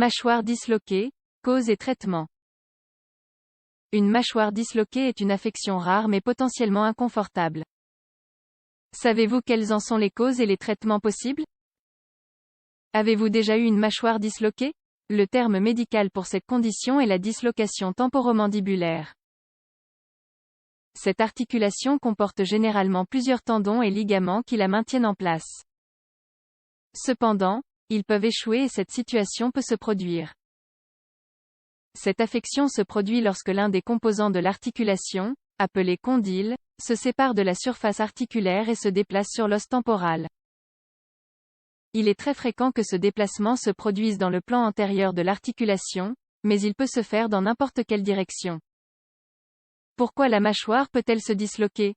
Mâchoire disloquée, cause et traitement. Une mâchoire disloquée est une affection rare mais potentiellement inconfortable. Savez-vous quelles en sont les causes et les traitements possibles? Avez-vous déjà eu une mâchoire disloquée? Le terme médical pour cette condition est la dislocation temporomandibulaire. Cette articulation comporte généralement plusieurs tendons et ligaments qui la maintiennent en place. Cependant, ils peuvent échouer et cette situation peut se produire. Cette affection se produit lorsque l'un des composants de l'articulation, appelé condyle, se sépare de la surface articulaire et se déplace sur l'os temporal. Il est très fréquent que ce déplacement se produise dans le plan antérieur de l'articulation, mais il peut se faire dans n'importe quelle direction. Pourquoi la mâchoire peut-elle se disloquer?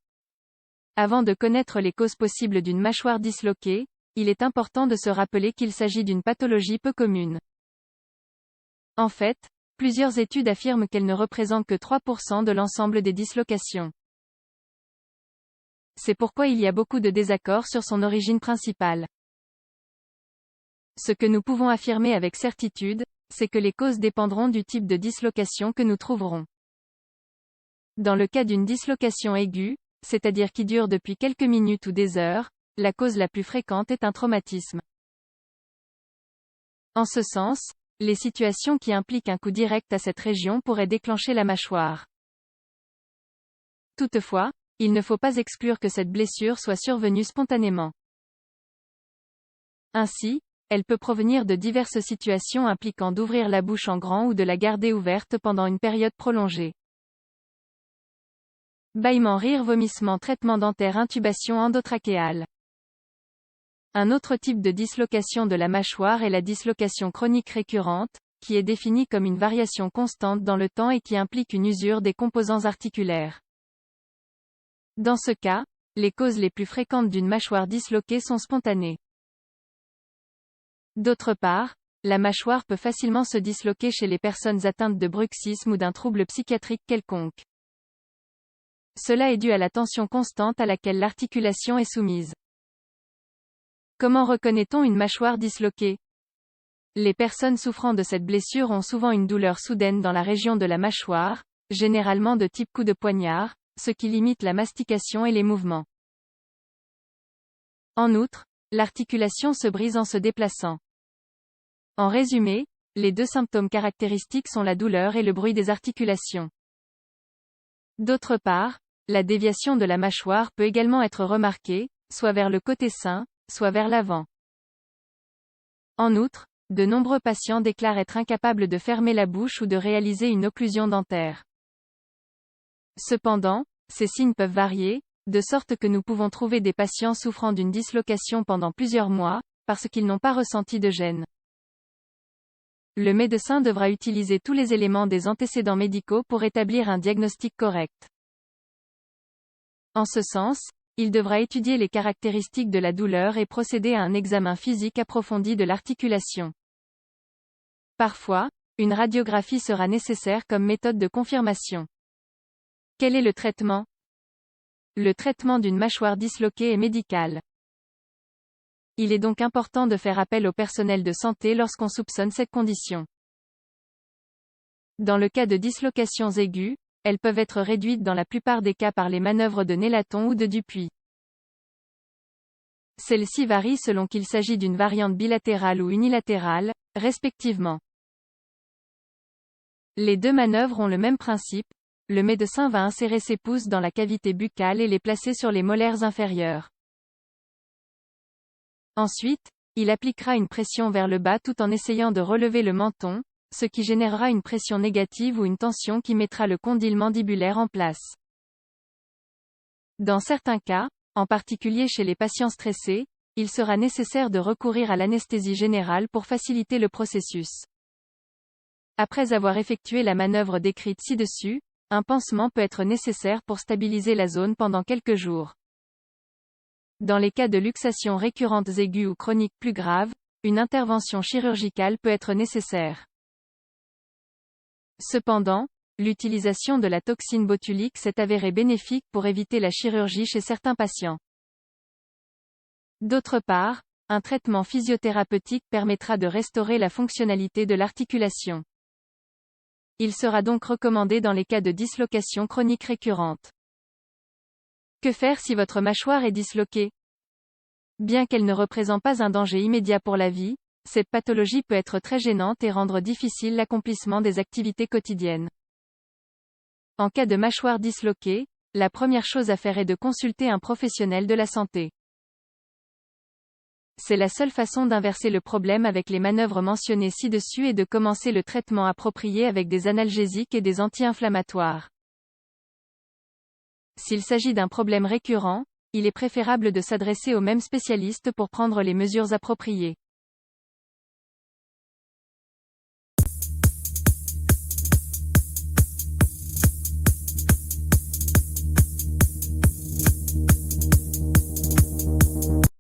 Avant de connaître les causes possibles d'une mâchoire disloquée, il est important de se rappeler qu'il s'agit d'une pathologie peu commune. En fait, plusieurs études affirment qu'elle ne représente que 3% de l'ensemble des dislocations. C'est pourquoi il y a beaucoup de désaccords sur son origine principale. Ce que nous pouvons affirmer avec certitude, c'est que les causes dépendront du type de dislocation que nous trouverons. Dans le cas d'une dislocation aiguë, c'est-à-dire qui dure depuis quelques minutes ou des heures, la cause la plus fréquente est un traumatisme. En ce sens, les situations qui impliquent un coup direct à cette région pourraient déclencher la mâchoire. Toutefois, il ne faut pas exclure que cette blessure soit survenue spontanément. Ainsi, elle peut provenir de diverses situations impliquant d'ouvrir la bouche en grand ou de la garder ouverte pendant une période prolongée. Bâillement, rire, vomissement, traitement dentaire, intubation endotrachéale. Un autre type de dislocation de la mâchoire est la dislocation chronique récurrente, qui est définie comme une variation constante dans le temps et qui implique une usure des composants articulaires. Dans ce cas, les causes les plus fréquentes d'une mâchoire disloquée sont spontanées. D'autre part, la mâchoire peut facilement se disloquer chez les personnes atteintes de bruxisme ou d'un trouble psychiatrique quelconque. Cela est dû à la tension constante à laquelle l'articulation est soumise. Comment reconnaît-on une mâchoire disloquée? Les personnes souffrant de cette blessure ont souvent une douleur soudaine dans la région de la mâchoire, généralement de type coup de poignard, ce qui limite la mastication et les mouvements. En outre, l'articulation se brise en se déplaçant. En résumé, les deux symptômes caractéristiques sont la douleur et le bruit des articulations. D'autre part, la déviation de la mâchoire peut également être remarquée, soit vers le côté sain, soit vers l'avant. En outre, de nombreux patients déclarent être incapables de fermer la bouche ou de réaliser une occlusion dentaire. Cependant, ces signes peuvent varier, de sorte que nous pouvons trouver des patients souffrant d'une dislocation pendant plusieurs mois, parce qu'ils n'ont pas ressenti de gêne. Le médecin devra utiliser tous les éléments des antécédents médicaux pour établir un diagnostic correct. En ce sens, il devra étudier les caractéristiques de la douleur et procéder à un examen physique approfondi de l'articulation. Parfois, une radiographie sera nécessaire comme méthode de confirmation. Quel est le traitement? Le traitement d'une mâchoire disloquée est médical. Il est donc important de faire appel au personnel de santé lorsqu'on soupçonne cette condition. Dans le cas de dislocations aiguës, elles peuvent être réduites dans la plupart des cas par les manœuvres de Nélaton ou de Dupuy. Celles-ci varient selon qu'il s'agit d'une variante bilatérale ou unilatérale, respectivement. Les deux manœuvres ont le même principe, le médecin va insérer ses pouces dans la cavité buccale et les placer sur les molaires inférieures. Ensuite, il appliquera une pression vers le bas tout en essayant de relever le menton, ce qui générera une pression négative ou une tension qui mettra le condyle mandibulaire en place. Dans certains cas, en particulier chez les patients stressés, il sera nécessaire de recourir à l'anesthésie générale pour faciliter le processus. Après avoir effectué la manœuvre décrite ci-dessus, un pansement peut être nécessaire pour stabiliser la zone pendant quelques jours. Dans les cas de luxations récurrentes aiguës ou chroniques plus graves, une intervention chirurgicale peut être nécessaire. Cependant, l'utilisation de la toxine botulique s'est avérée bénéfique pour éviter la chirurgie chez certains patients. D'autre part, un traitement physiothérapeutique permettra de restaurer la fonctionnalité de l'articulation. Il sera donc recommandé dans les cas de dislocation chronique récurrente. Que faire si votre mâchoire est disloquée? Bien qu'elle ne représente pas un danger immédiat pour la vie, cette pathologie peut être très gênante et rendre difficile l'accomplissement des activités quotidiennes. En cas de mâchoire disloquée, la première chose à faire est de consulter un professionnel de la santé. C'est la seule façon d'inverser le problème avec les manœuvres mentionnées ci-dessus et de commencer le traitement approprié avec des analgésiques et des anti-inflammatoires. S'il s'agit d'un problème récurrent, il est préférable de s'adresser au même spécialiste pour prendre les mesures appropriées.